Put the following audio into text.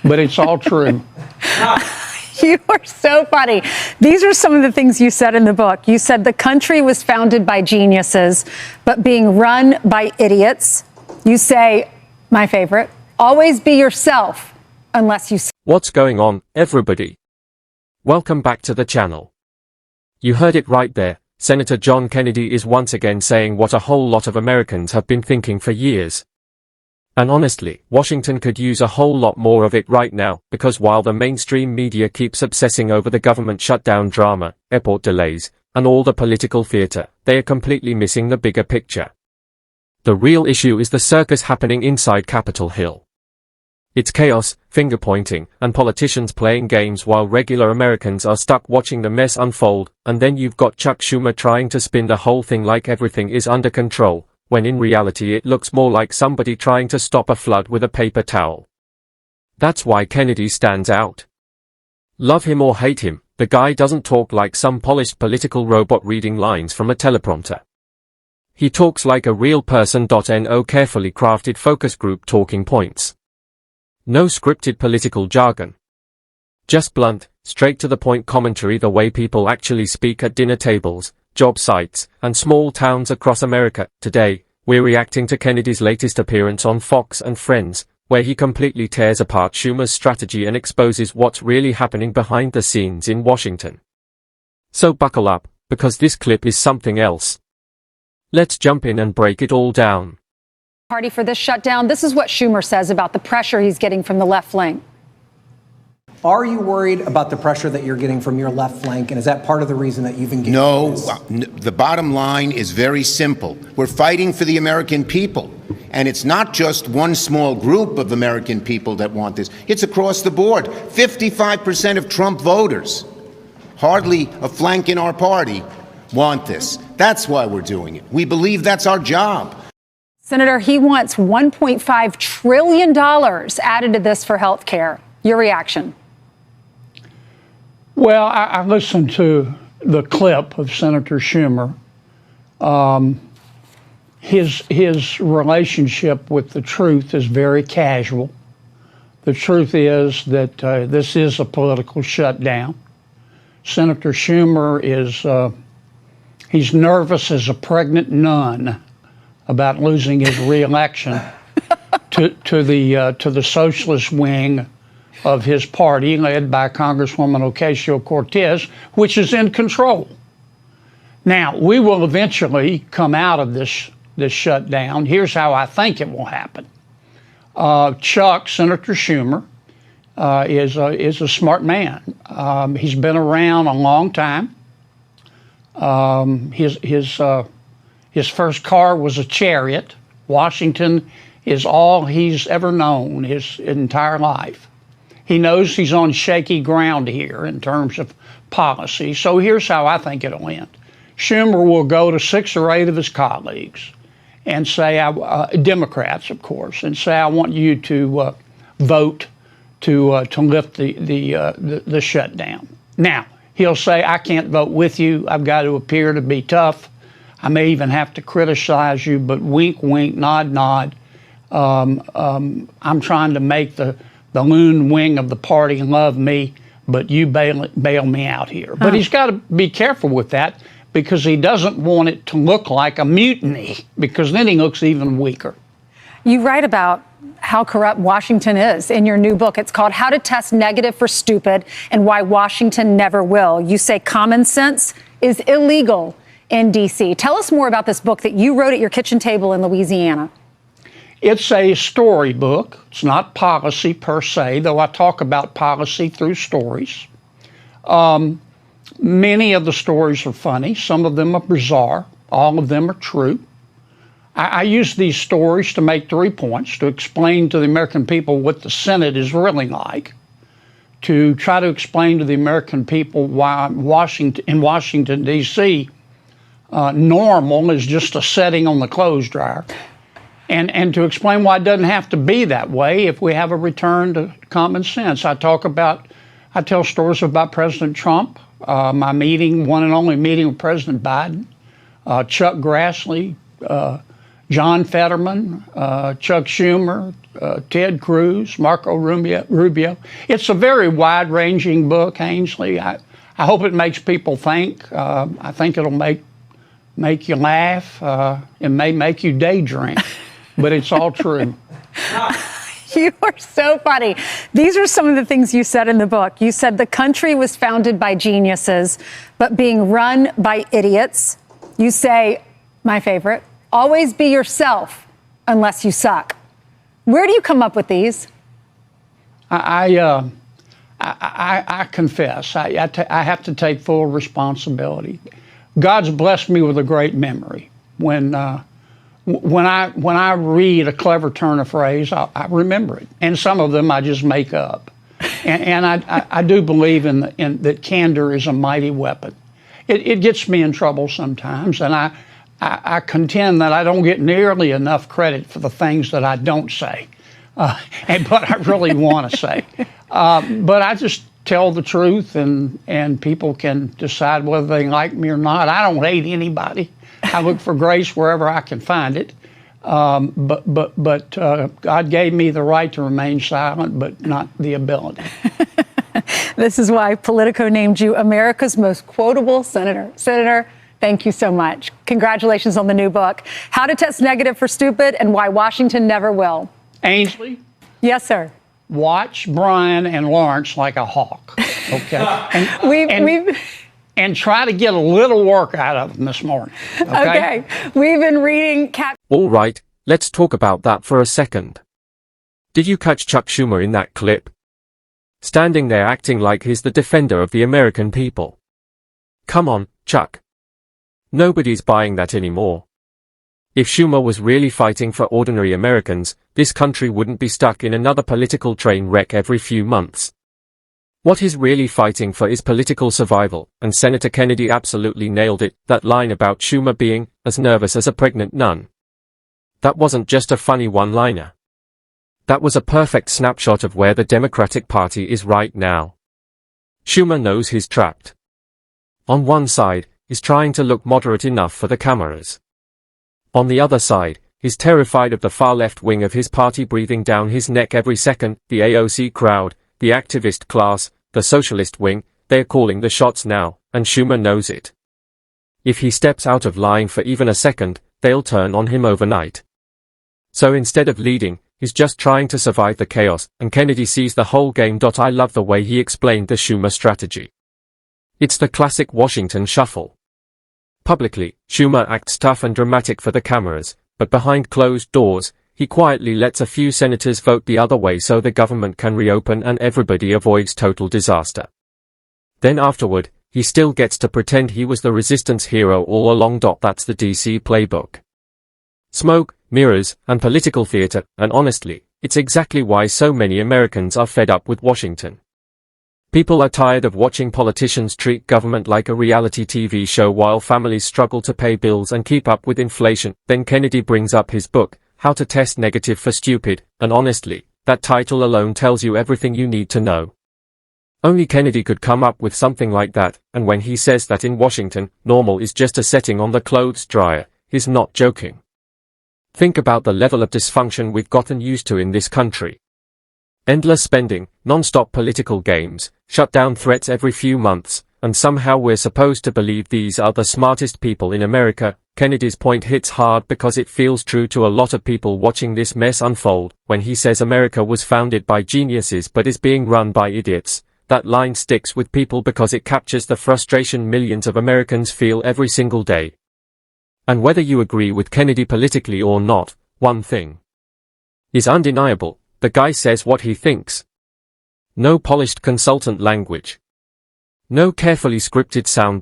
but it's all true. You are so funny. These are some of the things you said in the book. You said the country was founded by geniuses, but being run by idiots. You say, my favorite, always be yourself unless you... What's going on, everybody? Welcome back to the channel. You heard it right there. Senator John Kennedy is once again saying what a whole lot of Americans have been thinking for years. And honestly, Washington could use a whole lot more of it right now, because while the mainstream media keeps obsessing over the government shutdown drama, airport delays, and all the political theater, they are completely missing the bigger picture. The real issue is the circus happening inside Capitol Hill. It's chaos, finger-pointing, and politicians playing games while regular Americans are stuck watching the mess unfold, and then you've got Chuck Schumer trying to spin the whole thing like everything is under control, when in reality it looks more like somebody trying to stop a flood with a paper towel. That's why Kennedy stands out. Love him or hate him, the guy doesn't talk like some polished political robot reading lines from a teleprompter. He talks like a real person. No carefully crafted focus group talking points. No scripted political jargon. Just blunt, straight to the point commentary the way people actually speak at dinner tables, job sites, and small towns across America. Today, we're reacting to Kennedy's latest appearance on Fox and Friends, where he completely tears apart Schumer's strategy and exposes what's really happening behind the scenes in Washington. So buckle up, because this clip is something else. Let's jump in and break it all down. Party for this shutdown. This is what Schumer says about the pressure he's getting from the left flank. Are you worried about the pressure that you're getting from your left flank, and is that part of the reason that you've engaged in this? The bottom line is very simple. We're fighting for the American people, and it's not just one small group of American people that want this. It's across the board. 55% of Trump voters, hardly a flank in our party, want this. That's why we're doing it. We believe that's our job. Senator, he wants $1.5 trillion added to this for health care. Your reaction? Well, I listened to the clip of Senator Schumer. His relationship with the truth is very casual. The truth is that this is a political shutdown. Senator Schumer is he's nervous as a pregnant nun about losing his reelection to the socialist wing of his party, led by Congresswoman Ocasio-Cortez, which is in control. Now, we will eventually come out of this shutdown. Here's how I think it will happen. Senator Schumer, is a smart man. He's been around a long time. His first car was a Chariot. Washington is all he's ever known his entire life. He knows he's on shaky ground here in terms of policy. So here's how I think it'll end. Schumer will go to 6 or 8 of his colleagues and say, Democrats, of course, and say, I want you to vote to lift the shutdown. Now, he'll say, I can't vote with you. I've got to appear to be tough. I may even have to criticize you, but wink, wink, nod, nod. I'm trying to make the loon wing of the party love me, but you bail me out here. But he's got to be careful with that, because he doesn't want it to look like a mutiny, because then he looks even weaker. You write about how corrupt Washington is in your new book. It's called How to Test Negative for Stupid and Why Washington Never Will. You say common sense is illegal in D.C. Tell us more about this book that you wrote at your kitchen table in Louisiana. It's a storybook. It's not policy per se, though I talk about policy through stories. Many of the stories are funny. Some of them are bizarre. All of them are true. I use these stories to make 3 points: to explain to the American people what the Senate is really like, to try to explain to the American people why in Washington, D.C., normal is just a setting on the clothes dryer, and to explain why it doesn't have to be that way if we have a return to common sense. I tell stories about President Trump, my one and only meeting with President Biden, Chuck Grassley, John Fetterman, Chuck Schumer, Ted Cruz, Marco Rubio. It's a very wide-ranging book, Ainsley. I hope it makes people think. I think it'll make you laugh. It may make you daydream, but it's all true. You are so funny. These are some of the things you said in the book. You said the country was founded by geniuses, but being run by idiots. You say, my favorite, always be yourself unless you suck. Where do you come up with these? I confess, I have to take full responsibility. God's blessed me with a great memory. When I read a clever turn of phrase, I remember it, and some of them I just make up. And I do believe in that candor is a mighty weapon. It gets me in trouble sometimes, and I contend that I don't get nearly enough credit for the things that I don't say, but I really want to say. But I just tell the truth, and people can decide whether they like me or not. I don't hate anybody. I look for grace wherever I can find it. But God gave me the right to remain silent, but not the ability. This is why Politico named you America's most quotable senator. Senator, thank you so much. Congratulations on the new book, How to Test Negative for Stupid and Why Washington Never Will. Ainsley? Yes, sir. Watch Brian and Lawrence like a hawk, okay? And try to get a little work out of them this morning, okay? We've been reading... All right, let's talk about that for a second. Did you catch Chuck Schumer in that clip? Standing there acting like he's the defender of the American people. Come on, Chuck. Nobody's buying that anymore. If Schumer was really fighting for ordinary Americans, this country wouldn't be stuck in another political train wreck every few months. What he's really fighting for is political survival, and Senator Kennedy absolutely nailed it, that line about Schumer being as nervous as a pregnant nun. That wasn't just a funny one-liner. That was a perfect snapshot of where the Democratic Party is right now. Schumer knows he's trapped. On one side, he's trying to look moderate enough for the cameras. On the other side, he's terrified of the far left wing of his party breathing down his neck every second, the AOC crowd, the activist class, the socialist wing. They're calling the shots now, and Schumer knows it. If he steps out of line for even a second, they'll turn on him overnight. So instead of leading, he's just trying to survive the chaos, and Kennedy sees the whole game. I love the way he explained the Schumer strategy. It's the classic Washington shuffle. Publicly, Schumer acts tough and dramatic for the cameras, but behind closed doors, he quietly lets a few senators vote the other way so the government can reopen and everybody avoids total disaster. Then afterward, he still gets to pretend he was the resistance hero all along. That's the DC playbook. Smoke, mirrors, and political theater, and honestly, it's exactly why so many Americans are fed up with Washington. People are tired of watching politicians treat government like a reality TV show while families struggle to pay bills and keep up with inflation. Then Kennedy brings up his book, How to Test Negative for Stupid, and honestly, that title alone tells you everything you need to know. Only Kennedy could come up with something like that, and when he says that in Washington, normal is just a setting on the clothes dryer, he's not joking. Think about the level of dysfunction we've gotten used to in this country. Endless spending, non-stop political games, shutdown threats every few months, and somehow we're supposed to believe these are the smartest people in America. Kennedy's point hits hard because it feels true to a lot of people watching this mess unfold. When he says America was founded by geniuses but is being run by idiots, that line sticks with people because it captures the frustration millions of Americans feel every single day. And whether you agree with Kennedy politically or not, one thing is undeniable: the guy says what he thinks. No polished consultant language. No carefully scripted sound